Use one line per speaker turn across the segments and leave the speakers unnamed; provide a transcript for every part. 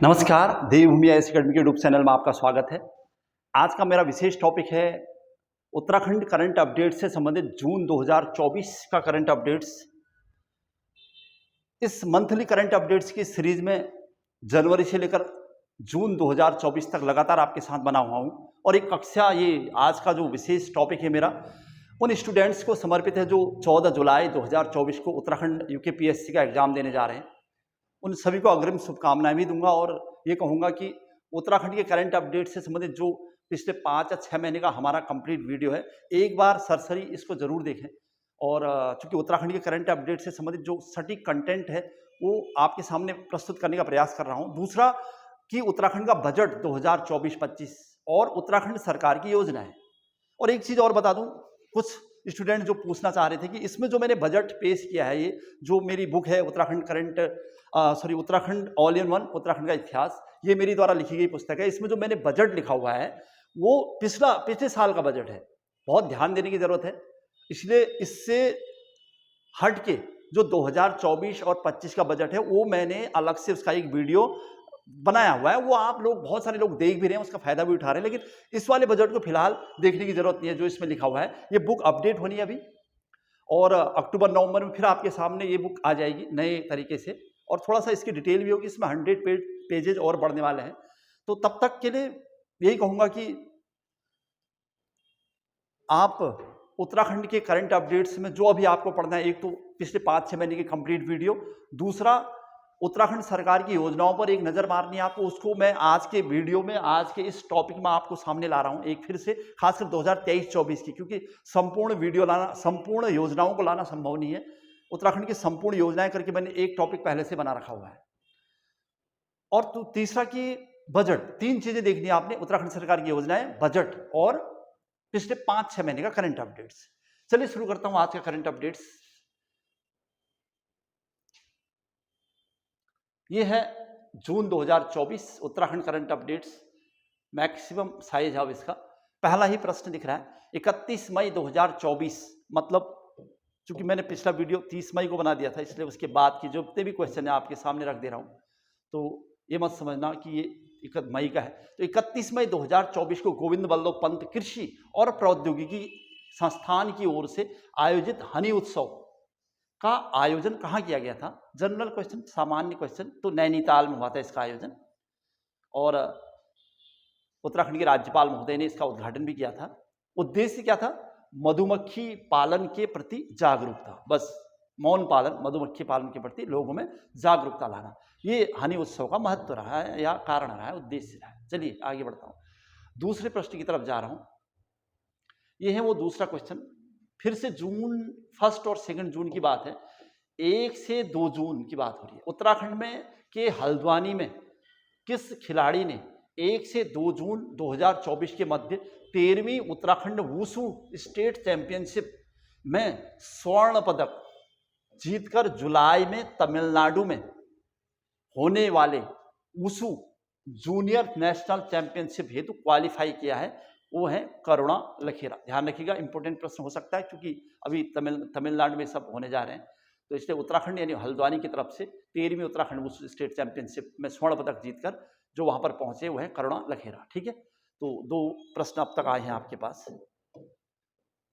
नमस्कार, देवभूमि IAS academy के YouTube channel में आपका स्वागत है। आज का मेरा विशेष टॉपिक है उत्तराखंड करंट अपडेट्स से संबंधित जून 2024 का करंट अपडेट्स। इस मंथली करंट अपडेट्स की सीरीज में जनवरी से लेकर जून 2024 तक लगातार आपके साथ बना हुआ हूं और एक कक्षा ये आज का जो विशेष टॉपिक है मेरा उन स्टूडेंट्स को समर्पित है जो 14 जुलाई 2024 को उत्तराखंड यूकेपीएससी का एग्जाम देने जा रहे हैं। उन सभी को अग्रिम शुभकामनाएं भी दूंगा और ये कहूंगा कि उत्तराखंड के करंट अपडेट से संबंधित जो पिछले 5 या 6 महीने का हमारा कंप्लीट वीडियो है, एक बार सरसरी इसको जरूर देखें। और चूंकि उत्तराखंड के करंट अपडेट से संबंधित जो सटीक कंटेंट है वो आपके सामने प्रस्तुत करने का प्रयास कर रहा हूं। दूसरा कि उत्तराखंड का बजट 2024-25 और उत्तराखंड सरकार की योजनाएं। और एक चीज और बता दूं, कुछ स्टूडेंट जो पूछना चाह रहे थे कि इसमें जो मैंने बजट पेश किया है, ये जो मेरी बुक है Uttarakhand all in one Uttarakhand का इतिहास, ये मेरी द्वारा लिखी गई पुस्तक है। इसमें जो मैंने बजट लिखा हुआ है वो पिछले साल का बजट है। बहुत ध्यान देने की जरूरत है, इसलिए इससे हट के जो 2024 और 25 का बजट है वो मैंने अलग से उसका एक वीडियो बनाया हुआ है। वो आप लोग, बहुत सारे लोग देख भी रहे हैं, उसका फायदा भी उठा रहे हैं, लेकिन इस वाले बजट को फिलहाल देखने की जरूरत नहीं है। जो इसमें लिखा हुआ है, ये बुक अपडेट होनी है अभी और अक्टूबर नवंबर में फिर आपके सामने ये बुक आ जाएगी नए तरीके से और थोड़ा सा इसकी डिटेल भी होगी। इसमें 100 पेजेज और बढ़ने वाले हैं। तो तब तक के लिए यही कहूंगा कि आप उत्तराखंड के करंट अपडेट्स में जो अभी आपको पढ़ना है, एक तो पिछले 5-6 महीने की कंप्लीट वीडियो, दूसरा उत्तराखंड सरकार की योजनाओं पर एक नजर मारनी है आपको, उसको मैं आज के वीडियो में, आज के इस टॉपिक में आपको सामने ला रहा हूं एक फिर से, खासकर 2023-24 की, क्योंकि संपूर्ण वीडियो लाना, संपूर्ण योजनाओं को लाना संभव नहीं है। उत्तराखंड की संपूर्ण योजनाएं करके मैंने एक टॉपिक पहले से बना रखा हुआ है। और तो तीसरा कि बजट, 3 चीजें देखनी है आपने, उत्तराखंड सरकार की योजनाएं, बजट और पिछले 5-6 महीने का करंट अपडेट्स। चलिए शुरू करता हूं आज का करंट अपडेट्स। ये है जून 2024 Uttarakhand current updates, maximum size है इसका। पहला ही प्रश्न दिख रहा है, 31 मई 2024, मतलब चूंकि मैंने पिछला वीडियो 30 मई को बना दिया था, इसलिए उसके बाद की जो जितने भी क्वेश्चन है आपके सामने रख दे रहा हूं। तो ये मत समझना कि ये 31 मई का है। तो 31 मई 2024 को गोविंद बल्लभ पंत कृषि और प्रौद्योगिकी संस्थान की ओर से आयोजित हनी उत्सव का आयोजन कहाँ किया गया था? जनरल क्वेश्चन, सामान्य क्वेश्चन। तो नैनीताल में हुआ था इसका आयोजन और उत्तराखंड के राज्यपाल महोदय ने इसका उद्घाटन भी किया था। उद्देश्य क्या था? मधुमक्खी पालन के प्रति जागरूकता, बस मौन पालन, मधुमक्खी पालन के प्रति लोगों में जागरूकता लाना, ये हनी उत्सव का महत्व रहा है या कारण रहा है, उद्देश्य रहा है। चलिए आगे बढ़ता हूं, दूसरे प्रश्न की तरफ जा रहा हूं। यह है वो दूसरा क्वेश्चन, फिर से जून 1 और 2 जून की बात है, 1 से 2 जून की बात हो रही है। उत्तराखंड में के हल्द्वानी में किस खिलाड़ी ने 1 से 2 जून 2024 के मध्य 13वीं उत्तराखंड वुशु स्टेट चैंपियनशिप में स्वर्ण पदक जीतकर जुलाई में तमिलनाडु में होने वाले वुशु जूनियर नेशनल चैंपियनशिप हेतु क्वालिफाई किया है? वो है करुणा लखेरा। ध्यान रखिएगा, इंपॉर्टेंट प्रश्न हो सकता है क्योंकि अभी तमिलनाडु में सब होने जा रहे हैं। तो इसलिए उत्तराखंड यानी हल्द्वानी की तरफ से 13वीं उत्तराखंड वुशु स्टेट चैंपियनशिप में स्वर्ण पदक जीतकर जो वहां पर पहुंचे वो है करुणा लखेरा। ठीक है, तो 2 प्रश्न अब तक आए हैं आपके पास।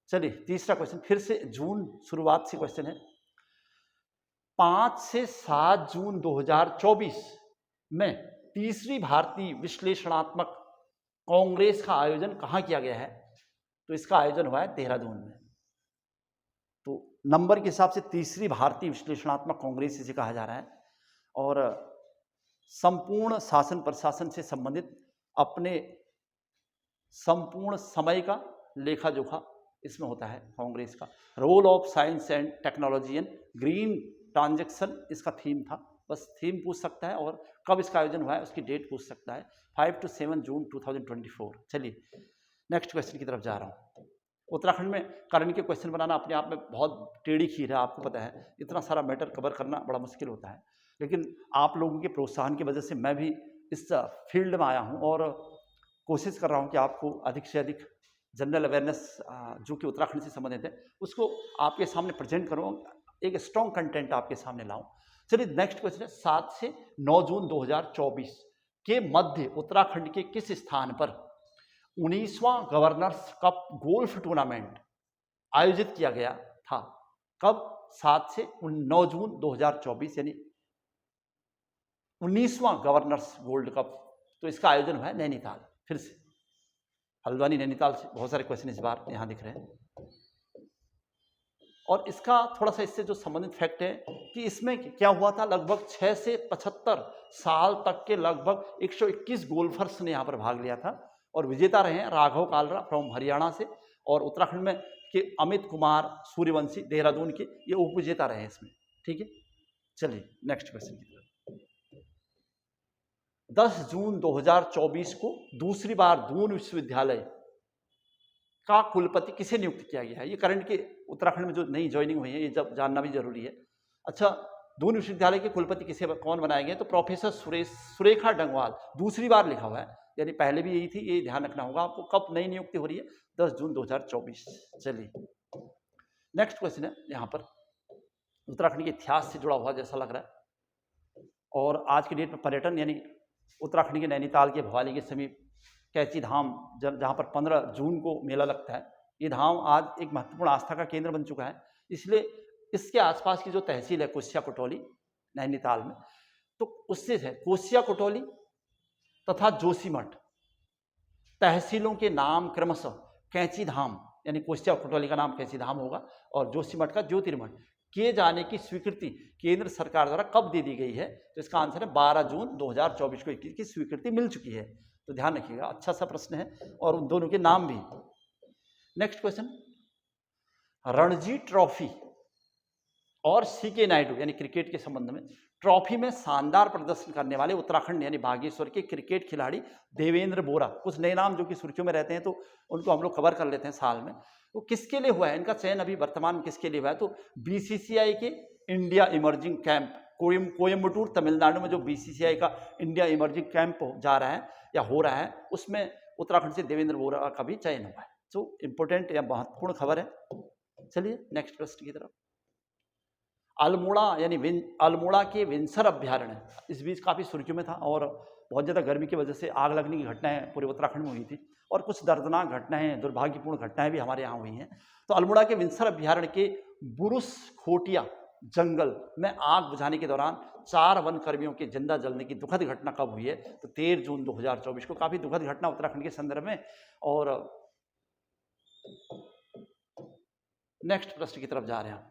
चलिए तीसरा क्वेश्चन, फिर से जून शुरुआत से क्वेश्चन है। 5 से 7 जून 2024 में तीसरी भारतीय विश्लेषणात्मक कांग्रेस का आयोजन कहां किया गया है? तो इसका आयोजन हुआ है देहरादून में। तो नंबर के हिसाब से तीसरी भारतीय विश्लेषणात्मक कांग्रेस इसे कहा जा रहा है और संपूर्ण शासन प्रशासन से संबंधित अपने संपूर्ण समय का लेखा जोखा इसमें होता है कांग्रेस का। Role of science and technology and green transaction इसका थीम था, बस थीम पूछ सकता है और कब इसका आयोजन हुआ है उसकी डेट पूछ सकता है, 5 से 7 जून 2024। चलिए नेक्स्ट क्वेश्चन की तरफ जा रहा हूँ। उत्तराखंड में करंट के क्वेश्चन बनाना अपने आप में बहुत टेढ़ी खीर है, आपको पता है, इतना सारा मैटर कवर करना बड़ा मुश्किल होता है, लेकिन आप लोगों के प्रोत्साहन की वजह से मैं भी इस फील्ड में आया हूँ और कोशिश कर रहा हूँ कि आपको अधिक से अधिक जनरल अवेयरनेस जो कि उत्तराखंड से संबंधित है उसको आपके सामने प्रेजेंट करूँ, एक स्ट्रॉन्ग कंटेंट आपके सामने लाऊं। चलिए नेक्स्ट क्वेश्चन है 7 से 9 जून 2024 के मध्य उत्तराखंड के किस स्थान पर 19वां गवर्नर्स कप गोल्फ टूर्नामेंट आयोजित किया गया था? कब? 7 से 9 जून 2024, यानी 19वां गवर्नर्स गोल्ड कप। तो इसका आयोजन हुआ है नैनीताल। फिर से हल्द्वानी नैनीताल से बहुत सारे क्वेश्चन इस बार यहाँ दिख रहे हैं। और इसका थोड़ा सा इससे जो संबंधित फैक्ट है कि इसमें क्या हुआ था, लगभग 6 से 75 साल तक के लगभग 121 गोल्फर्स ने यहाँ पर भाग लिया था और विजेता रहे हैं राघव कालरा फ्रॉम हरियाणा से, और उत्तराखंड में के अमित कुमार सूर्यवंशी देहरादून के, ये उप विजेता रहे हैं इसमें। ठीक है, चलिए नेक्स्ट क्वेश्चन की तरफ। 10 जून 2024 को दूसरी बार दून विश्वविद्यालय का कुलपति किसे नियुक्त किया गया है? ये करंट के उत्तराखंड में जो नई ज्वाइनिंग हुई है, ये जब जानना भी जरूरी है। अच्छा, दून विश्वविद्यालय के कुलपति किसे कौन बनाए गए? तो प्रोफेसर सुरेखा डंगवाल। दूसरी बार लिखा हुआ है, यानी पहले भी यही थी, ये ध्यान रखना होगा आपको। कब नई नियुक्ति हो रही है? 10 जून 2024। चलिए नेक्स्ट क्वेश्चन है, यहाँ पर उत्तराखंड के इतिहास से जुड़ा हुआ जैसा लग रहा है। और आज की डेट में पर्यटन, यानी उत्तराखंड के नैनीताल के भवाली के समीप कैची धाम, जहाँ पर 15 जून को मेला लगता है, ये धाम आज एक महत्वपूर्ण आस्था का केंद्र बन चुका है। इसलिए इसके आसपास की जो तहसील है कोसिया कोटोली नैनीताल में, तो उससे है कोसिया कोटोली तथा जोशीमठ तहसीलों के नाम क्रमशः कैची धाम, यानी कोसिया कोटोली का नाम कैची धाम होगा और जोशीमठ का ज्योतिर्मठ किए जाने की स्वीकृति केंद्र सरकार द्वारा कब दे दी गई है? तो इसका आंसर है 12 जून 2024 को इसकी स्वीकृति मिल चुकी है। तो ध्यान रखिएगा, अच्छा सा प्रश्न है और उन दोनों के नाम भी। नेक्स्ट क्वेश्चन, रणजी ट्रॉफी और सीके नायडू यानी क्रिकेट के संबंध में, ट्रॉफी में शानदार प्रदर्शन करने वाले उत्तराखंड यानी बागेश्वर के क्रिकेट खिलाड़ी देवेंद्र बोरा, कुछ नए नाम जो कि सुर्खियों में रहते हैं तो उनको हम लोग कवर कर लेते हैं साल में, वो किसके लिए हुआ है? इनका चयन अभी वर्तमान में किसके लिए हुआ है? तो बीसीसीआई के India emerging camp Coimbatore Tamil Nadu में जो बीसीसीआई का इंडिया इमर्जिंग कैंप जा रहा है या हो रहा है, उसमें उत्तराखंड से देवेंद्र बोरा का भी चयन हुआ है। तो इंपॉर्टेंट या महत्वपूर्ण खबर है। चलिए नेक्स्ट प्रश्न की तरफ। अल्मोड़ा यानी अल्मोड़ा के विंसर अभ्यारण्य इस बीच काफ़ी सुर्खियों में था और बहुत ज़्यादा गर्मी की वजह से आग लगने की घटनाएं पूरे उत्तराखंड में हुई थी और कुछ दर्दनाक घटनाएं, दुर्भाग्यपूर्ण घटनाएं भी हमारे यहाँ हुई हैं। तो अल्मोड़ा के विंसर अभ्यारण्य के बुरुस खोटिया जंगल में आग बुझाने के दौरान 4 वन कर्मियों के जिंदा जलने की दुखद घटना कब हुई है? तो 13 जून 2024 को। काफ़ी दुखद घटना उत्तराखंड के संदर्भ में। और नेक्स्ट प्रश्न की तरफ जा रहे हैं।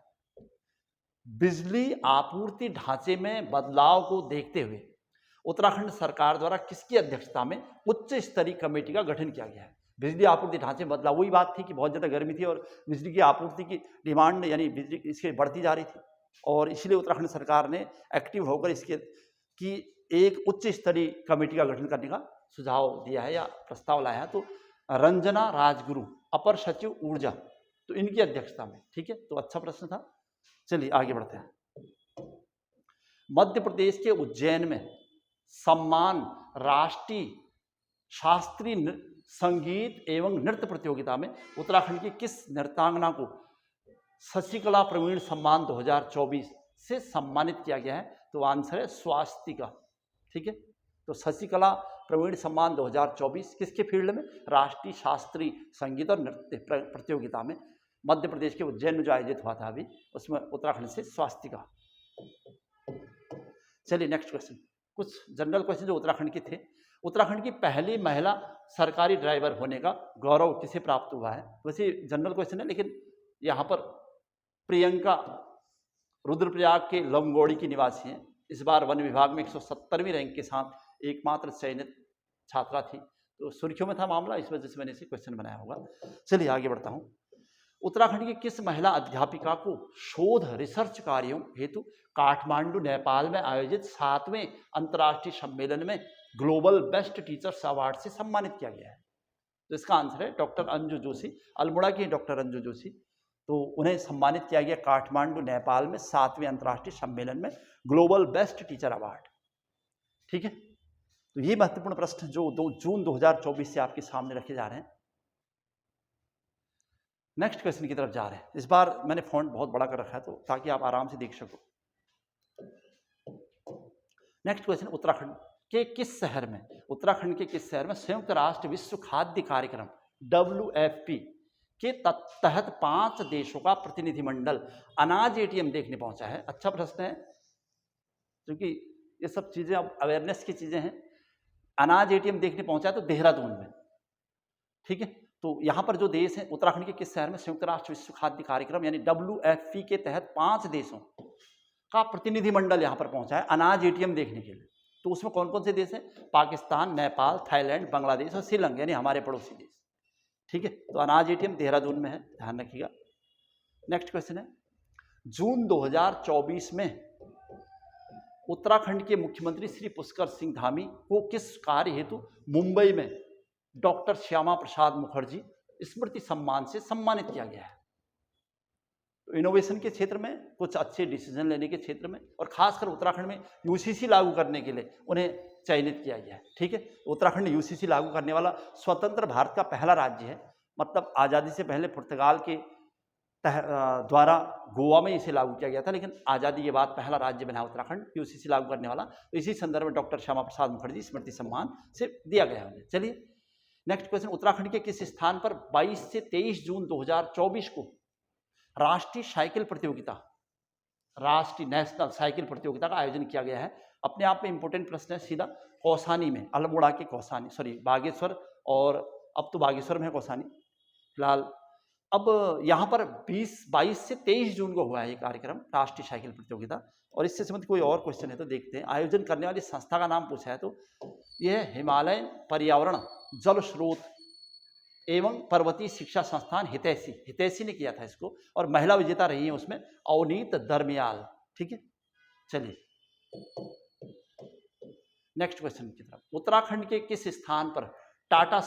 बिजली आपूर्ति ढांचे में बदलाव को देखते हुए उत्तराखंड सरकार द्वारा किसकी अध्यक्षता में उच्च स्तरीय कमेटी का गठन किया गया है? बिजली आपूर्ति ढांचे में बदलाव, वही बात थी कि बहुत ज़्यादा गर्मी थी और बिजली की आपूर्ति की डिमांड यानी बिजली इसकी बढ़ती जा रही थी और इसलिए उत्तराखंड सरकार ने एक्टिव होकर इसके की एक उच्च स्तरीय कमेटी का गठन करने का सुझाव दिया है या प्रस्ताव लाया है। तो रंजना राजगुरु अपर सचिव ऊर्जा, तो इनकी अध्यक्षता में। ठीक है, तो अच्छा प्रश्न था। चलिए आगे बढ़ते हैं। मध्य प्रदेश के उज्जैन में सम्मान राष्ट्रीय शास्त्रीय संगीत एवं नृत्य प्रतियोगिता में उत्तराखंड की किस नृत्यांगना को शशिकला प्रवीण सम्मान 2024 से सम्मानित किया गया है? तो आंसर है स्वास्तिका। ठीक है, तो शशिकला प्रवीण सम्मान 2024 किसके फील्ड में? राष्ट्रीय शास्त्रीय संगीत और नृत्य प्रतियोगिता में मध्य प्रदेश के उज्जैन में जो आयोजित हुआ था अभी, उसमें उत्तराखंड से स्वास्तिका। चलिए नेक्स्ट क्वेश्चन, कुछ जनरल क्वेश्चन जो उत्तराखंड के थे। उत्तराखंड की पहली महिला सरकारी ड्राइवर होने का गौरव किसे प्राप्त हुआ है? वैसे जनरल क्वेश्चन है, लेकिन यहाँ पर प्रियंका रुद्रप्रयाग के लंगोड़ी की निवासी हैं। इस बार वन विभाग में 170वीं रैंक के साथ एकमात्र चयनित छात्रा थी। तो सुर्खियों में था मामला, इस वजह से मैंने इसे क्वेश्चन बनाया होगा। चलिए आगे बढ़ता हूँ। उत्तराखंड की किस महिला अध्यापिका को शोध रिसर्च कार्यों हेतु काठमांडू नेपाल में आयोजित 7वें अंतर्राष्ट्रीय सम्मेलन में ग्लोबल बेस्ट टीचर्स अवार्ड से सम्मानित किया गया है? तो इसका आंसर है डॉक्टर अंजू जोशी, अल्मोड़ा की डॉक्टर अंजू जोशी। तो उन्हें सम्मानित किया गया काठमांडू नेपाल में 7वें अंतर्राष्ट्रीय सम्मेलन में ग्लोबल बेस्ट टीचर अवार्ड। ठीक है, तो ये महत्वपूर्ण प्रश्न जो जून 2024 से आपके सामने रखे जा रहे हैं। नेक्स्ट क्वेश्चन की तरफ जा रहे हैं। इस बार मैंने फॉन्ट बहुत बड़ा कर रखा है तो ताकि आप आराम से देख सको। नेक्स्ट क्वेश्चन, उत्तराखंड के किस शहर में, उत्तराखंड के किस शहर में संयुक्त राष्ट्र विश्व खाद्य कार्यक्रम WFP के तहत 5 देशों का प्रतिनिधिमंडल अनाज एटीएम देखने पहुंचा है? अच्छा प्रश्न है, क्योंकि ये सब चीजें अब अवेयरनेस की चीजें हैं। अनाज एटीएम देखने पहुंचा है तो देहरादून में, ठीक है। तो यहां पर जो देश है, उत्तराखंड के किस शहर में संयुक्त राष्ट्र विश्व खाद्य कार्यक्रम यानी WFP के तहत 5 देशों का प्रतिनिधिमंडल यहां पर पहुंचा है अनाज एटीएम देखने के लिए। तो उसमें कौन कौन से देश हैं? पाकिस्तान, नेपाल, थाईलैंड, बांग्लादेश और श्रीलंका यानी हमारे पड़ोसी देश, ठीक है। तो अनाज एटीएम देहरादून में है, ध्यान रखिएगा। नेक्स्ट क्वेश्चन है, जून 2024 में उत्तराखंड के मुख्यमंत्री श्री पुष्कर सिंह धामी को किस कार्य हेतु मुंबई में डॉक्टर श्यामा प्रसाद मुखर्जी स्मृति सम्मान से सम्मानित किया गया है? तो इनोवेशन के क्षेत्र में, कुछ अच्छे डिसीजन लेने के क्षेत्र में, और खासकर उत्तराखंड में यूसीसी लागू करने के लिए उन्हें चयनित किया गया है, ठीक है। उत्तराखंड यूसीसी लागू करने वाला स्वतंत्र भारत का पहला राज्य है, मतलब आज़ादी से पहले पुर्तगाल के द्वारा गोवा में इसे लागू किया गया था, लेकिन आज़ादी के बाद पहला राज्य बना उत्तराखंड यूसीसी लागू करने वाला। तो इसी संदर्भ में डॉक्टर श्यामा प्रसाद मुखर्जी स्मृति सम्मान से दिया गया है। चलिए नेक्स्ट क्वेश्चन, उत्तराखंड के किस स्थान पर 22 से 23 जून 2024 को राष्ट्रीय साइकिल प्रतियोगिता, राष्ट्रीय नेशनल साइकिल प्रतियोगिता का आयोजन किया गया है? अपने आप में इंपॉर्टेंट प्रश्न है, सीधा कौसानी में, अल्मोड़ा के कौसानी, सॉरी बागेश्वर, और अब तो बागेश्वर में है कौसानी फिलहाल। अब यहाँ पर 22 से 23 जून को हुआ है ये कार्यक्रम, राष्ट्रीय साइकिल प्रतियोगिता। और इससे संबंधित कोई और क्वेश्चन है तो देखते हैं। आयोजन करने वाली संस्था का नाम पूछा है, तो यह हिमालय पर्यावरण, जल स्रोत एवं पर्वतीय शिक्षा संस्थान हितैषी ने किया था इसको, और महिला विजेता रही है उसमें अवनीत दरमियाल, ठीक है। चलिए नेक्स्ट क्वेश्चन की तरफ, उत्तराखंड के किस स्थान पर टाटा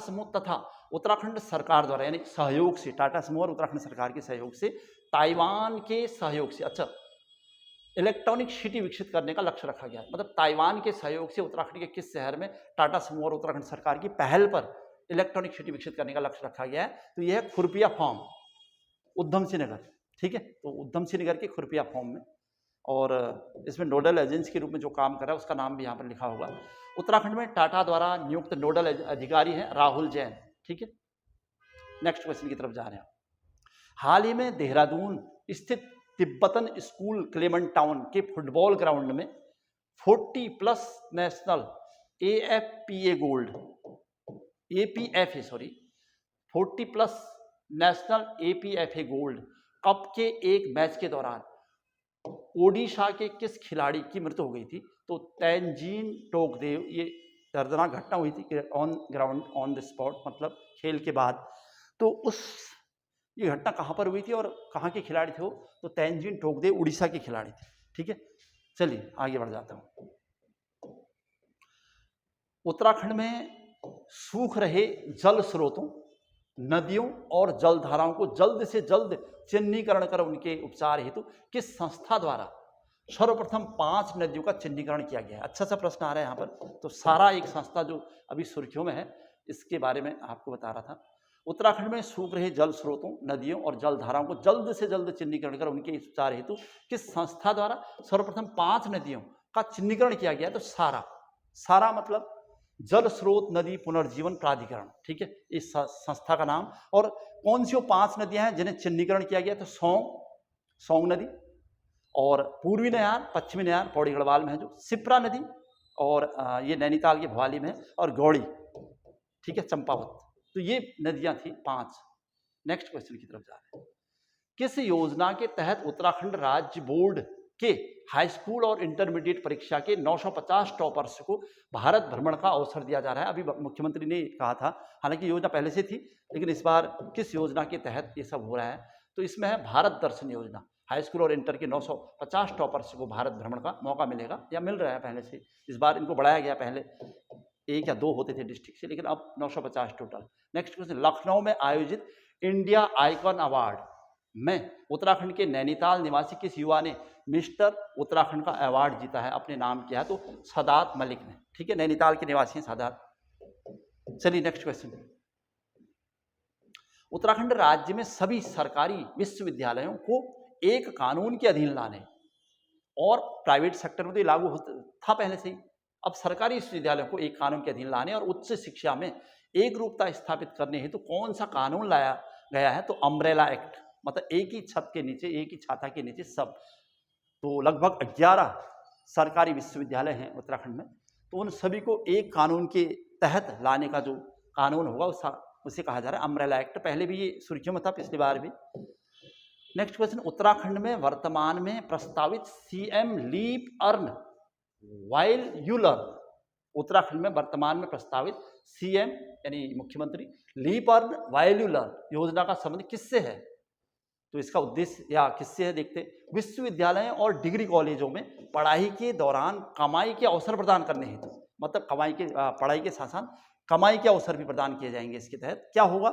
समूह तथा उत्तराखंड सरकार द्वारा यानी सहयोग से, टाटा समूह और उत्तराखंड सरकार के सहयोग से, ताइवान के सहयोग से, अच्छा, इलेक्ट्रॉनिक सिटी विकसित करने का लक्ष्य रखा गया है? मतलब ताइवान के सहयोग से उत्तराखंड के किस शहर में टाटा समूह और उत्तराखंड सरकार की पहल पर इलेक्ट्रॉनिक सिटी विकसित करने का लक्ष्य रखा गया है? तो यह है खुरपिया फॉर्म, उधम सिंह नगर, ठीक है। तो उधम सिंह नगर के खुरपिया फॉर्म में, और इसमें नोडल एजेंसी के रूप में जो काम कर रहा है उसका नाम भी यहाँ पर लिखा होगा। उत्तराखंड में टाटा द्वारा नियुक्त नोडल अधिकारी हैं राहुल जैन, ठीक है। नेक्स्ट क्वेश्चन की तरफ जा रहे हैं। हाल ही में देहरादून स्थित तिब्बतन स्कूल क्लेमेंट टाउन के फुटबॉल ग्राउंड में 40+ national AFPA gold, 40+ national APFA gold cup के एक मैच के दौरान ओडिशा के किस खिलाड़ी की मृत्यु हो गई थी? तो तेंजिन टोकदेव, ये दर्दनाक घटना हुई थी on ground, on the spot, मतलब खेल के बाद। तो ये घटना कहाँ पर हुई थी और कहाँ के खिलाड़ी थे वो? तो तेंजिन टोकदेव उड़ीसा के खिलाड़ी थे, ठीक है। चलिए आगे बढ़ जाता हूँ। उत्तराखंड में सूख रहे जल स्रोतों, नदियों और जलधाराओं को जल्द से जल्द चिन्हीकरण कर उनके उपचार हेतु किस संस्था द्वारा सर्वप्रथम 5 नदियों का चिन्हीकरण किया गया है? अच्छा सा प्रश्न आ रहा है यहाँ पर। तो सारा एक संस्था जो अभी सुर्खियों में है, इसके बारे में आपको बता रहा था। उत्तराखंड में सूख रहे जल स्रोतों, नदियों और जलधाराओं को जल्द से जल्द चिन्हीकरण कर उनके उपचार हेतु किस संस्था द्वारा सर्वप्रथम 5 नदियों का चिन्हीकरण किया गया है? तो सारा मतलब जल स्रोत नदी पुनर्जीवन प्राधिकरण, ठीक है, इस संस्था का नाम। और कौन सी वो 5 नदियां हैं जिन्हें चिन्हीकरण किया गया? तो सोंग नदी, और पूर्वी नयार, पश्चिमी नयार पौड़ी गढ़वाल में है जो, सिप्रा नदी, और ये नैनीताल के भवाली में है, और गौड़ी, ठीक है, चंपावत। तो ये नदियां थी 5। नेक्स्ट क्वेश्चन की तरफ जा रहे हैं। किस योजना के तहत उत्तराखंड राज्य बोर्ड के हाई स्कूल और इंटरमीडिएट परीक्षा के 950 टॉपर्स को भारत भ्रमण का अवसर दिया जा रहा है? अभी मुख्यमंत्री ने कहा था, हालांकि योजना पहले से थी, लेकिन इस बार किस योजना के तहत ये सब हो रहा है? तो इसमें है भारत दर्शन योजना। हाई स्कूल और इंटर के 950 टॉपर्स को भारत भ्रमण का मौका मिलेगा, या मिल रहा है पहले से। इस बार इनको बढ़ाया गया, पहले 1 या 2 होते थे डिस्ट्रिक्ट से, लेकिन अब 950 टोटल। नेक्स्ट क्वेश्चन, लखनऊ में आयोजित इंडिया आइकॉन अवार्ड में उत्तराखंड के नैनीताल निवासी किस युवा ने मिस्टर उत्तराखंड का अवार्ड जीता है, अपने नाम किया है? तो सादात मलिक ने, ठीक है, नैनीताल के निवासी हैं सादात। चलिए नेक्स्ट क्वेश्चन, उत्तराखंड राज्य में सभी सरकारी विश्वविद्यालयों को एक कानून के अधीन लाने और प्राइवेट सेक्टर में तो ये लागू था पहले से ही। अब सरकारी विश्वविद्यालयों को एक कानून के अधीन लाने और उच्च शिक्षा में एक रूपता स्थापित करने हेतु कौन सा कानून लाया गया है? तो अम्ब्रेला एक्ट, मतलब एक ही छत के नीचे, एक ही छाता के नीचे सब। तो लगभग 11 सरकारी विश्वविद्यालय हैं उत्तराखंड में, तो उन सभी को एक कानून के तहत लाने का जो कानून होगा उसे कहा जा रहा है अम्ब्रेला एक्ट। पहले भी ये सुर्खियों में था, पिछली बार भी। नेक्स्ट क्वेश्चन, उत्तराखंड में वर्तमान में प्रस्तावित CM leap earn while you learn. Uttarakhand में वर्तमान में प्रस्तावित सीएम यानी मुख्यमंत्री leap earn while you learn योजना का संबंध किससे है? तो इसका उद्देश्य या किससे है देखते हैं। विश्वविद्यालयों और डिग्री कॉलेजों में पढ़ाई के दौरान कमाई के अवसर प्रदान करने हेतु, मतलब पढ़ाई के साथ साथ कमाई के अवसर भी प्रदान किए जाएंगे। इसके तहत क्या होगा?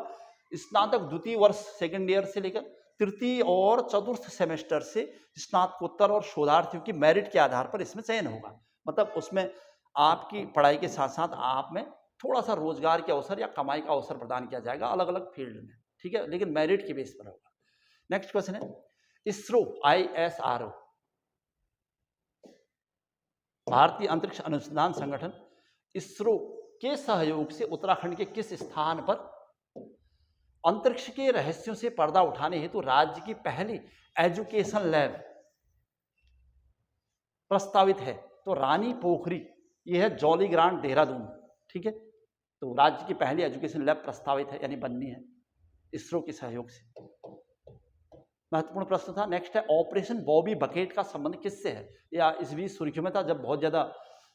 स्नातक द्वितीय वर्ष सेकेंड ईयर से लेकर तृतीय और चतुर्थ सेमेस्टर से स्नातकोत्तर और शोधार्थियों की मेरिट के आधार पर इसमें चयन होगा। मतलब उसमें आपकी पढ़ाई के साथ साथ आप में थोड़ा सा रोजगार के अवसर या कमाई का अवसर प्रदान किया जाएगा अलग अलग फील्ड में, ठीक है, लेकिन मेरिट के बेस पर होगा। नेक्स्ट क्वेश्चन है, इसरो ISRO भारतीय अंतरिक्ष अनुसंधान संगठन इसरो के सहयोग से उत्तराखंड के किस स्थान पर अंतरिक्ष के रहस्यों से पर्दा उठाने हेतु राज्य की पहली एजुकेशन लैब प्रस्तावित है? तो रानी पोखरी, यह है जॉली ग्रांट देहरादून, ठीक है। तो राज्य की पहली एजुकेशन लैब प्रस्तावित है यानी बननी है इसरो के सहयोग से। महत्वपूर्ण प्रश्न था। नेक्स्ट है, ऑपरेशन बॉबी बकेट का संबंध किससे है? या इस बीच सुर्खियों में था जब बहुत ज्यादा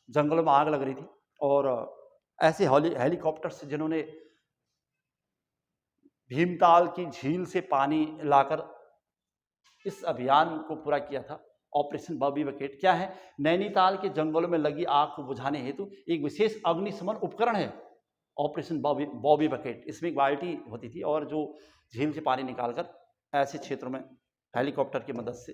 जंगलों में आग लग रही थी और ऐसे हेलीकॉप्टर से जिन्होंने भीमताल की झील से पानी लाकर इस अभियान को पूरा किया था। ऑपरेशन बॉबी बकेट क्या है? नैनीताल के जंगलों में लगी आग को बुझाने हेतु एक विशेष अग्निशमन उपकरण है ऑपरेशन बॉबी बकेट। इसमें एक बाल्टी होती थी और जो झील से पानी निकालकर ऐसे क्षेत्रों में हेलीकॉप्टर की मदद से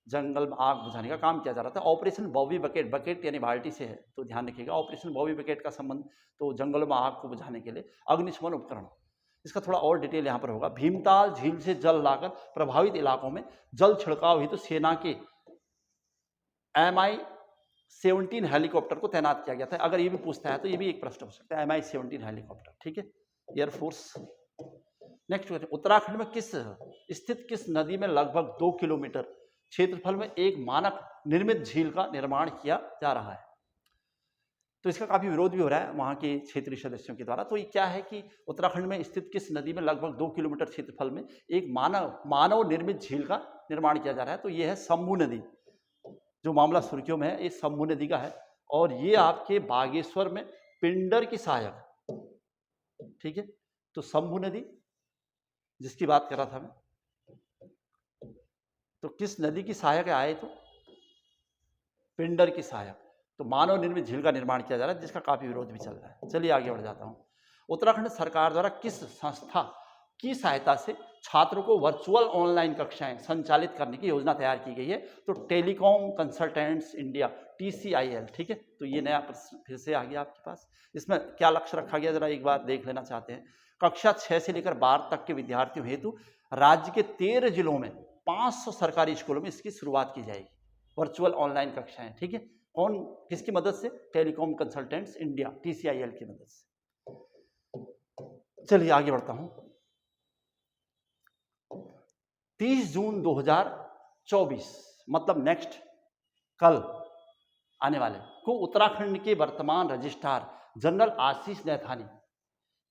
जंगल में आग बुझाने का काम किया जा रहा था। ऑपरेशन बॉबी बकेट, बकेट यानी बाल्टी से है, तो ध्यान रखिएगा। ऑपरेशन बॉबी बकेट का संबंध तो जंगलों में आग को बुझाने के लिए अग्निशमन उपकरण। इसका थोड़ा और डिटेल यहाँ पर होगा। भीमताल झील से जल लाकर प्रभावित इलाकों में जल छिड़काव हेतु सेना के MI-17 हेलीकॉप्टर को तैनात किया गया था। अगर ये भी पूछता है तो ये भी एक प्रश्न हो सकता है, MI-17 हेलीकॉप्टर, ठीक है, एयरफोर्स। नेक्स्ट क्वेश्चन, उत्तराखंड में स्थित किस नदी में लगभग 2 किलोमीटर क्षेत्रफल में एक मानक निर्मित झील का निर्माण किया जा रहा है? तो इसका काफी विरोध भी हो रहा है वहां के क्षेत्रीय सदस्यों के द्वारा। तो ये क्या है कि उत्तराखंड में स्थित किस नदी में लगभग 2 किलोमीटर क्षेत्रफल में एक मानव निर्मित झील का निर्माण किया जा रहा है? तो ये है शंभू नदी। जो मामला सुर्खियों में है ये शंभू नदी का है और ये आपके बागेश्वर में पिंडर की सहायक, ठीक है। तो शंभू नदी जिसकी बात कर रहा था मैं, तो किस नदी की सहायक आए? तो पिंडर की सहायक। तो मानव निर्मित झील का निर्माण किया जा रहा है जिसका काफी विरोध भी चल रहा है। चलिए आगे बढ़ जाता हूं। उत्तराखंड सरकार द्वारा किस संस्था की सहायता से छात्रों को वर्चुअल ऑनलाइन कक्षाएं संचालित करने की योजना तैयार की गई है? तो टेलीकॉम कंसल्टेंट्स इंडिया, TCIL, ठीक है। तो ये नया प्रश्न फिर से आ गया आपके पास। इसमें क्या लक्ष्य रखा गया जरा एक बार देख लेना चाहते हैं। कक्षा 6 से लेकर 12 तक के विद्यार्थियों हेतु राज्य के 13 जिलों में 500 सरकारी स्कूलों में इसकी शुरुआत की जाएगी, वर्चुअल ऑनलाइन कक्षाएं, ठीक है। कौन, किसकी मदद से? टेलीकॉम कंसल्टेंट्स इंडिया, TCIL की मदद से। चलिए आगे बढ़ता हूं। 30 जून 2024 मतलब नेक्स्ट कल आने वाले को उत्तराखंड के वर्तमान रजिस्ट्रार जनरल आशीष नैथानी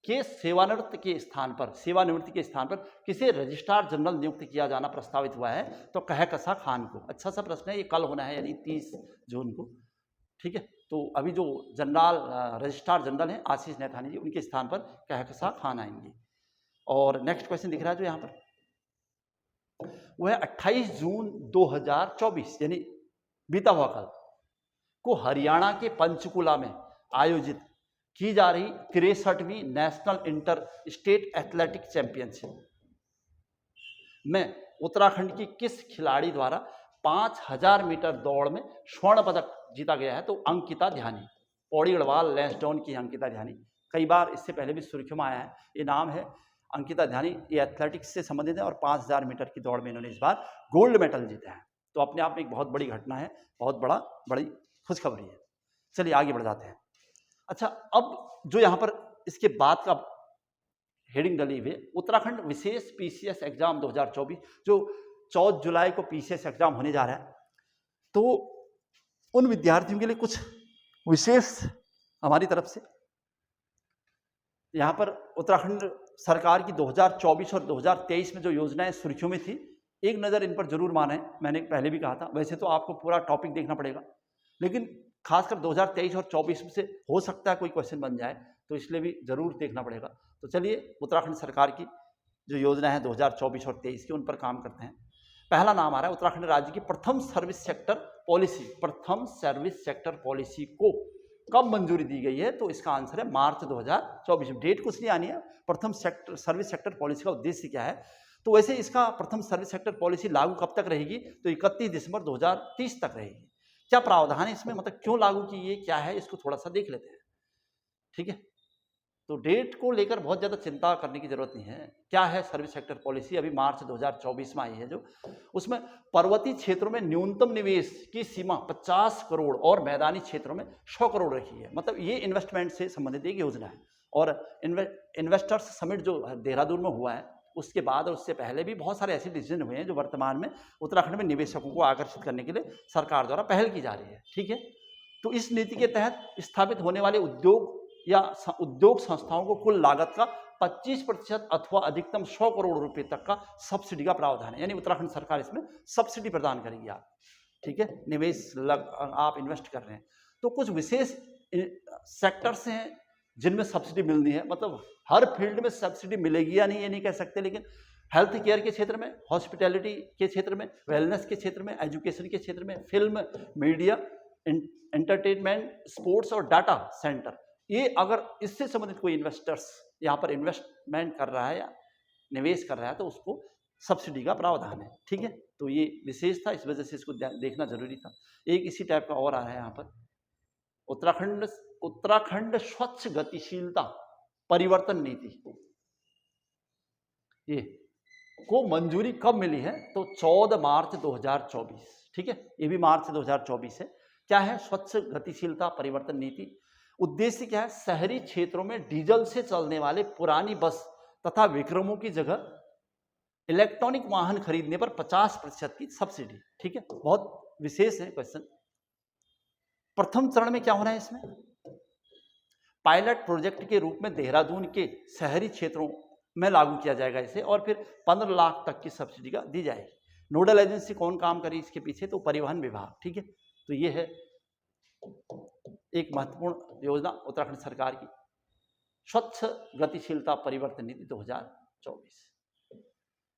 के सेवानिवृत्ति के स्थान पर किसे रजिस्ट्रार जनरल नियुक्त किया जाना प्रस्तावित हुआ है? तो कहकशा खान को। अच्छा सा प्रश्न है, ये कल होना है यानी 30 जून को, ठीक है। तो अभी जो रजिस्ट्रार जनरल हैं आशीष नैथानी जी, उनके स्थान पर कहकशा खान आएंगे। और नेक्स्ट क्वेश्चन दिख रहा है जो यहाँ पर, वो है 28 जून 2024 यानी बीता हुआ कल को हरियाणा के पंचकुला में आयोजित की जा रही 63वीं national inter state athletic championship में उत्तराखंड की किस खिलाड़ी द्वारा 5000 मीटर दौड़ में स्वर्ण पदक जीता गया है? तो अंकिता ध्यानी, पौड़ी गढ़वाल लैंसडाउन की अंकिता ध्यानी। कई बार इससे पहले भी सुर्खियों में आया है ये नाम है अंकिता ध्यानी। ये एथलेटिक्स से संबंधित है और 5000 मीटर की दौड़ में इन्होंने इस बार गोल्ड मेडल जीता है। तो अपने आप में एक बहुत बड़ी घटना है, बहुत बड़ी खुशखबरी है। चलिए आगे बढ़ जाते हैं। अच्छा, अब जो यहाँ पर इसके बाद का हेडिंग डली हुई है, उत्तराखंड विशेष पीसीएस एग्जाम 2024, जो 14 जुलाई को पीसीएस एग्जाम होने जा रहा है, तो उन विद्यार्थियों के लिए कुछ विशेष हमारी तरफ से यहाँ पर उत्तराखंड सरकार की 2024 और 2023 में जो योजनाएं सुर्खियों में थी, एक नज़र इन पर जरूर माने। मैंने पहले भी कहा था, वैसे तो आपको पूरा टॉपिक देखना पड़ेगा, लेकिन खासकर 2023 और 24 में से हो सकता है कोई क्वेश्चन बन जाए, तो इसलिए भी जरूर देखना पड़ेगा। तो चलिए उत्तराखंड सरकार की जो योजना है 2024 और 23 की, उन पर काम करते हैं। पहला नाम आ रहा है उत्तराखंड राज्य की प्रथम सर्विस सेक्टर पॉलिसी। प्रथम सर्विस सेक्टर पॉलिसी को कब मंजूरी दी गई है? तो इसका आंसर है मार्च 2024 में। डेट कुछ नहीं आनी है। प्रथम सेक्टर सर्विस सेक्टर पॉलिसी का उद्देश्य क्या है? तो वैसे इसका प्रथम सर्विस सेक्टर पॉलिसी लागू कब तक रहेगी? तो 31 दिसंबर 2030 तक रहेगी। क्या प्रावधान है इसमें, मतलब क्यों लागू की, ये क्या है, इसको थोड़ा सा देख लेते हैं। ठीक है, तो डेट को लेकर बहुत ज़्यादा चिंता करने की जरूरत नहीं है। क्या है सर्विस सेक्टर पॉलिसी? अभी मार्च 2024 में आई है जो, उसमें पर्वतीय क्षेत्रों में न्यूनतम निवेश की सीमा 50 करोड़ और मैदानी क्षेत्रों में 100 करोड़ रखी है। मतलब ये इन्वेस्टमेंट से संबंधित एक योजना है। और इन्वेस्टर्स समिट जो देहरादून में हुआ है, उसके बाद और उससे पहले भी बहुत सारे ऐसे डिसीजन हुए हैं जो वर्तमान में उत्तराखंड में निवेशकों को आकर्षित करने के लिए सरकार द्वारा पहल की जा रही है। ठीक है, तो इस नीति के तहत स्थापित होने वाले उद्योग या उद्योग संस्थाओं को कुल लागत का 25% अथवा अधिकतम 100 करोड़ रुपए तक का सब्सिडी का प्रावधान है। यानी उत्तराखंड सरकार इसमें सब्सिडी प्रदान करेगी आप। ठीक है, निवेश आप इन्वेस्ट कर रहे हैं तो कुछ विशेष सेक्टर्स हैं जिनमें सब्सिडी मिलनी है। मतलब हर फील्ड में सब्सिडी मिलेगी या नहीं ये नहीं कह सकते, लेकिन हेल्थ केयर के क्षेत्र में, हॉस्पिटैलिटी के क्षेत्र में, वेलनेस के क्षेत्र में, एजुकेशन के क्षेत्र में, फिल्म, मीडिया, एंटरटेनमेंट, स्पोर्ट्स और डाटा सेंटर, ये अगर इससे संबंधित कोई इन्वेस्टर्स यहाँ पर इन्वेस्टमेंट कर रहा है या निवेश कर रहा है तो उसको सब्सिडी का प्रावधान है। ठीक है, तो ये विशेष था, इस वजह से इसको देखना जरूरी था। एक इसी टाइप का और आ रहा है यहाँ पर, उत्तराखंड स्वच्छ गतिशीलता परिवर्तन नीति, ये को मंजूरी कब मिली है? तो 14 मार्च 2024। ठीक है, ये भी मार्च 2024 है। क्या है स्वच्छ गतिशीलता परिवर्तन नीति? उद्देश्य क्या है? शहरी क्षेत्रों में डीजल से चलने वाले पुरानी बस तथा विक्रमों की जगह इलेक्ट्रॉनिक वाहन खरीदने पर 50% की सब्सिडी। ठीक है, बहुत विशेष है क्वेश्चन। प्रथम चरण में क्या होना है इसमें? पायलट प्रोजेक्ट के रूप में देहरादून के शहरी क्षेत्रों में लागू किया जाएगा इसे, और फिर 15 लाख तक की सब्सिडी का दी जाएगी। नोडल एजेंसी कौन काम करी इसके पीछे? तो परिवहन विभाग। ठीक है, तो ये है एक महत्वपूर्ण योजना उत्तराखंड सरकार की, स्वच्छ गतिशीलता परिवर्तन नीति 2024।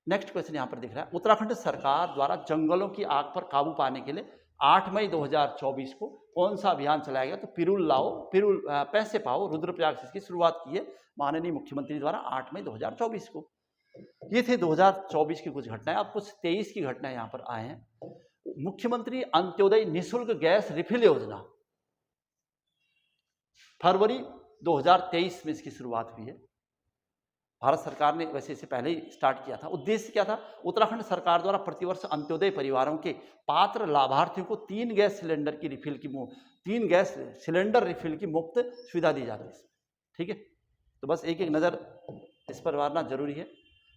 नेक्स्ट क्वेश्चन यहां पर दिख रहा है, उत्तराखंड सरकार द्वारा जंगलों की आग पर काबू पाने के लिए 8 मई 2024 को कौन सा अभियान चलाया गया? तो पिरूल लाओ पैसे पाओ रुद्रप्रयाग से इसकी शुरुआत की है माननीय मुख्यमंत्री द्वारा 8 मई 2024 को। ये थे 2024 की कुछ घटनाएं। अब कुछ 23 की घटनाएं यहां पर आए हैं। मुख्यमंत्री अंत्योदय निःशुल्क गैस रिफिल योजना, फरवरी 2023 में इसकी शुरुआत हुई है। भारत सरकार ने वैसे इसे पहले ही स्टार्ट किया था। उद्देश्य क्या था? उत्तराखंड सरकार द्वारा प्रतिवर्ष अंत्योदय परिवारों के पात्र लाभार्थियों को 3 गैस सिलेंडर रिफिल की मुफ्त सुविधा दी जाती है। ठीक है, तो बस एक एक नज़र इस पर मारना जरूरी है।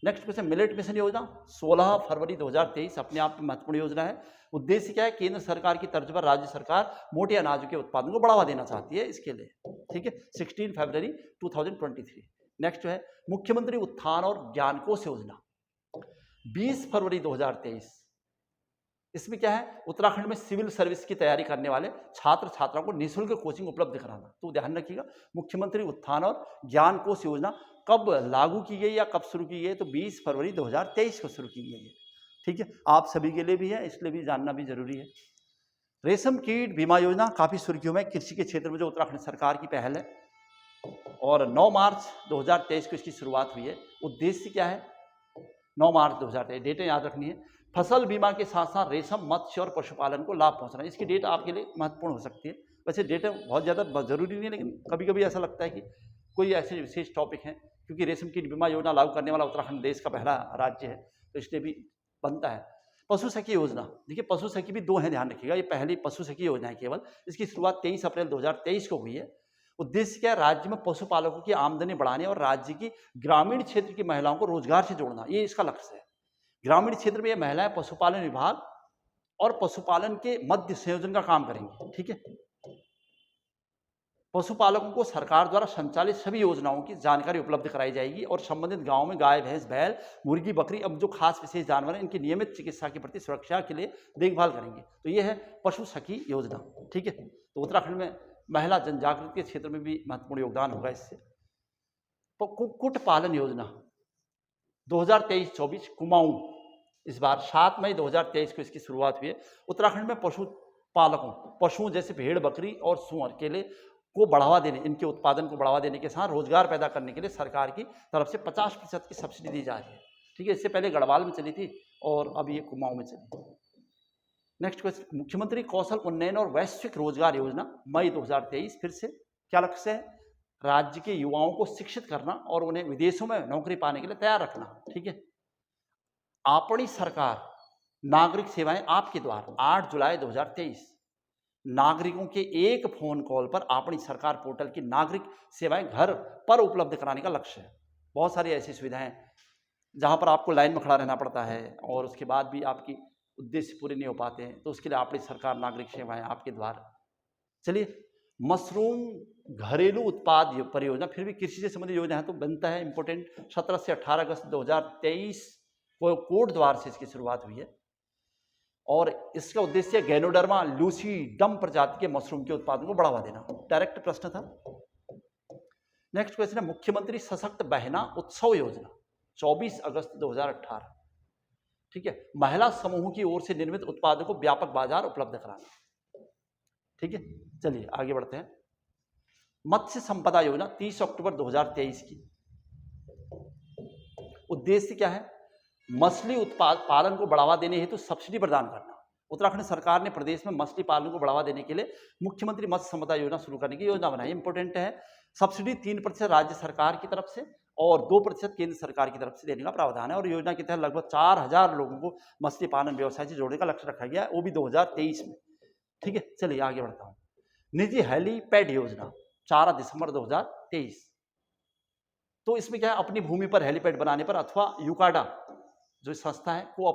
नेक्स्ट क्वेश्चन, मिलेट मिशन योजना 16 फरवरी 2023 अपने आप में महत्वपूर्ण योजना है। उद्देश्य क्या है? केंद्र सरकार की तर्ज पर राज्य सरकार मोटे अनाजों के उत्पादन को बढ़ावा देना चाहती है इसके लिए। ठीक है, 16 फरवरी 2023। नेक्स्ट जो है मुख्यमंत्री उत्थान और ज्ञान कोश योजना 20 फरवरी 2023। इसमें क्या है? उत्तराखंड में सिविल सर्विस की तैयारी करने वाले छात्र छात्राओं को निःशुल्क कोचिंग उपलब्ध कराना। तो ध्यान रखिएगा, मुख्यमंत्री उत्थान और ज्ञान कोश योजना कब लागू की गई या कब शुरू की गई? तो 20 फरवरी 2023 को शुरू की गई है। ठीक है, आप सभी के लिए भी है, इसलिए भी जानना भी जरूरी है। रेशम कीट बीमा योजना काफी सुर्खियों में, कृषि के क्षेत्र में जो उत्तराखंड सरकार की पहल है, और 9 मार्च 2023 को इसकी शुरुआत हुई है। उद्देश्य क्या है? 9 मार्च 2023, डेटें याद रखनी है। फसल बीमा के साथ साथ रेशम, मत्स्य और पशुपालन को लाभ पहुंचना, इसकी डेट आपके लिए महत्वपूर्ण हो सकती है। वैसे डेटें बहुत ज़्यादा जरूरी नहीं है, लेकिन कभी कभी ऐसा लगता है कि कोई ऐसे विशेष टॉपिक हैं, क्योंकि रेशम कीट बीमा योजना लागू करने वाला उत्तराखंड देश का पहला राज्य है, तो इसलिए भी बनता है। पशु सखी योजना, देखिए पशु सखी भी 2 हैं, ध्यान रखिएगा। ये पहली पशु सखी योजना है केवल, इसकी शुरुआत 23 अप्रैल 2023 को हुई है। उद्देश्य क्या है? राज्य में पशुपालकों की आमदनी बढ़ाने और राज्य की ग्रामीण क्षेत्र की महिलाओं को रोजगार से जोड़ना, ये इसका लक्ष्य है। ग्रामीण क्षेत्र में ये महिलाएं पशुपालन विभाग और पशुपालन के मध्य संयोजन का काम करेंगी, ठीक है। पशुपालकों को सरकार द्वारा संचालित सभी योजनाओं की जानकारी उपलब्ध कराई जाएगी और संबंधित गांव में गाय, भैंस, बैल, मुर्गी, बकरी, अब जो खास विशेष जानवर हैं, इनकी नियमित चिकित्सा के प्रति सुरक्षा के लिए देखभाल करेंगे। तो ये है पशु सखी योजना, ठीक है। तो उत्तराखंड में महिला जनजागृति के क्षेत्र में भी महत्वपूर्ण योगदान होगा इससे। तो कुक्कुट पालन योजना 2023-24 कुमाऊं, इस बार 7 मई 2023 को इसकी शुरुआत हुई है। उत्तराखंड में पशुपालकों, पशुओं जैसे भेड़, बकरी और सूअर, केले को बढ़ावा देने, इनके उत्पादन को बढ़ावा देने के साथ रोजगार पैदा करने के लिए सरकार की तरफ से 50% की सब्सिडी दी जा रही है, ठीक है। इससे पहले गढ़वाल में चली थी और अब ये कुमाऊं में चली। नेक्स्ट क्वेश्चन, मुख्यमंत्री कौशल उन्नयन और वैश्विक रोजगार योजना मई 2023, फिर से क्या लक्ष्य है? राज्य के युवाओं को शिक्षित करना और उन्हें विदेशों में नौकरी पाने के लिए तैयार रखना, ठीक है। अपनी सरकार नागरिक सेवाएं आपके द्वार 8 जुलाई 2023, नागरिकों के एक फोन कॉल पर अपनी सरकार पोर्टल की नागरिक सेवाएं घर पर उपलब्ध कराने का लक्ष्य है। बहुत सारी ऐसी सुविधाएं जहां पर आपको लाइन में खड़ा रहना पड़ता है और उसके बाद भी आपकी उद्देश्य पूरे नहीं हो पाते हैं, तो उसके लिए अपनी सरकार नागरिक सेवाएं आपके द्वार। चलिए, मशरूम घरेलू उत्पाद परियोजना, फिर भी कृषि से संबंधित योजना है तो बनता है इंपोर्टेंट। 17 से 18 अगस्त 2023 को कोट द्वार से इसकी शुरुआत हुई है और इसका उद्देश्य गैनोडर्मा लूसीडम प्रजाति के मशरूम के उत्पादन को बढ़ावा देना। डायरेक्ट प्रश्न था। नेक्स्ट क्वेश्चन है, मुख्यमंत्री सशक्त बहना उत्सव योजना 24 अगस्त 2018, ठीक है। महिला समूह की ओर से निर्मित उत्पादों को व्यापक बाजार उपलब्ध कराना, ठीक है। चलिए आगे बढ़ते हैं। मत्स्य संपदा योजना 30 अक्टूबर 2023 की, उद्देश्य क्या है? मछली उत्पाद पालन को बढ़ावा देने हेतु सब्सिडी प्रदान करना। उत्तराखंड सरकार ने प्रदेश में मछली पालन को बढ़ावा देने के लिए मुख्यमंत्री मत्स्य संपदा योजना शुरू करने की योजना बनाई। इंपोर्टेंट है। सब्सिडी 3% राज्य सरकार की तरफ से और 2% केंद्र सरकार की तरफ से देने का प्रावधान है और योजना के तहत लगभग 4000 लोगों को मछली पालन व्यवसाय से जोड़ने का लक्ष्य रखा गया है, वो भी 2023 में, ठीक है। चलिए आगे बढ़ता हूँ। निजी हेलीपैड योजना 4 दिसंबर 2023, तो इसमें क्या है? अपनी भूमि पर हेलीपैड बनाने पर अथवा यूकाडा जो संस्था है को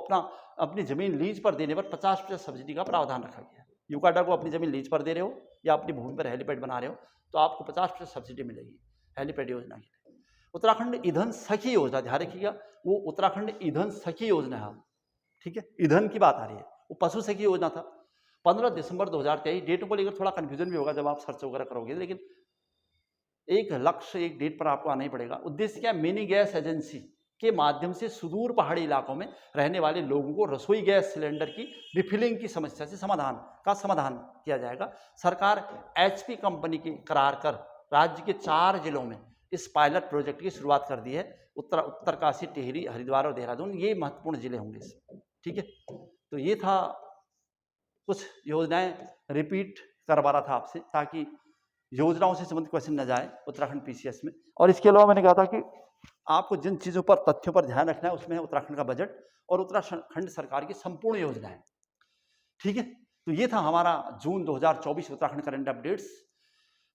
अपनी जमीन लीज पर देने पर 50% सब्सिडी का प्रावधान रखा गया है। यूकाडा को अपनी जमीन लीज पर दे रहे हो या अपनी भूमि पर हेलीपैड बना रहे हो तो आपको 50% सब्सिडी मिलेगी हेलीपैड योजना के लिए। उत्तराखंड ईंधन सखी योजना, ध्यान रखिएगा, वो उत्तराखंड ईंधन सखी योजना है, ठीक है। ईंधन की बात आ रही है, वो पशु सखी योजना था। 15 दिसंबर 2023, डेटों को लेकर थोड़ा कंफ्यूजन भी होगा जब आप सर्च वगैरह करोगे, लेकिन एक लक्ष्य, एक डेट पर आपको आना ही पड़ेगा। उद्देश्य क्या? मिनी गैस एजेंसी के माध्यम से सुदूर पहाड़ी इलाकों में रहने वाले लोगों को रसोई गैस सिलेंडर की रिफिलिंग की समस्या से समाधान किया जाएगा। सरकार HP कंपनी की करार कर राज्य के 4 जिलों में इस पायलट प्रोजेक्ट की शुरुआत कर दी है। उत्तरकाशी, टिहरी, हरिद्वार और देहरादून, ये महत्वपूर्ण जिले होंगे, ठीक है। तो ये था, कुछ योजनाएं रिपीट करवा रहा था आपसे ताकि योजनाओं से संबंधित क्वेश्चन न जाए उत्तराखंड PCS में। और इसके अलावा मैंने कहा था कि आपको जिन चीज़ों पर, तथ्यों पर ध्यान रखना है उसमें है उत्तराखंड का बजट और उत्तराखंड सरकार की संपूर्ण योजनाएं, ठीक है। तो ये था हमारा जून 2024 उत्तराखंड करंट अपडेट्स।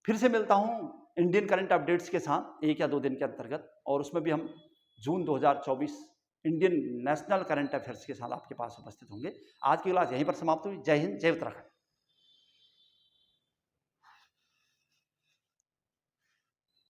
फिर से मिलता हूँ इंडियन करंट अपडेट्स के साथ 1 या 2 दिन के अंतर्गत, और उसमें भी हम जून 2024 इंडियन नेशनल करंट अफेयर्स के साथ आपके पास उपस्थित होंगे। आज की क्लास यहीं पर समाप्त हुई। जय हिंद, जय उत्तराखंड।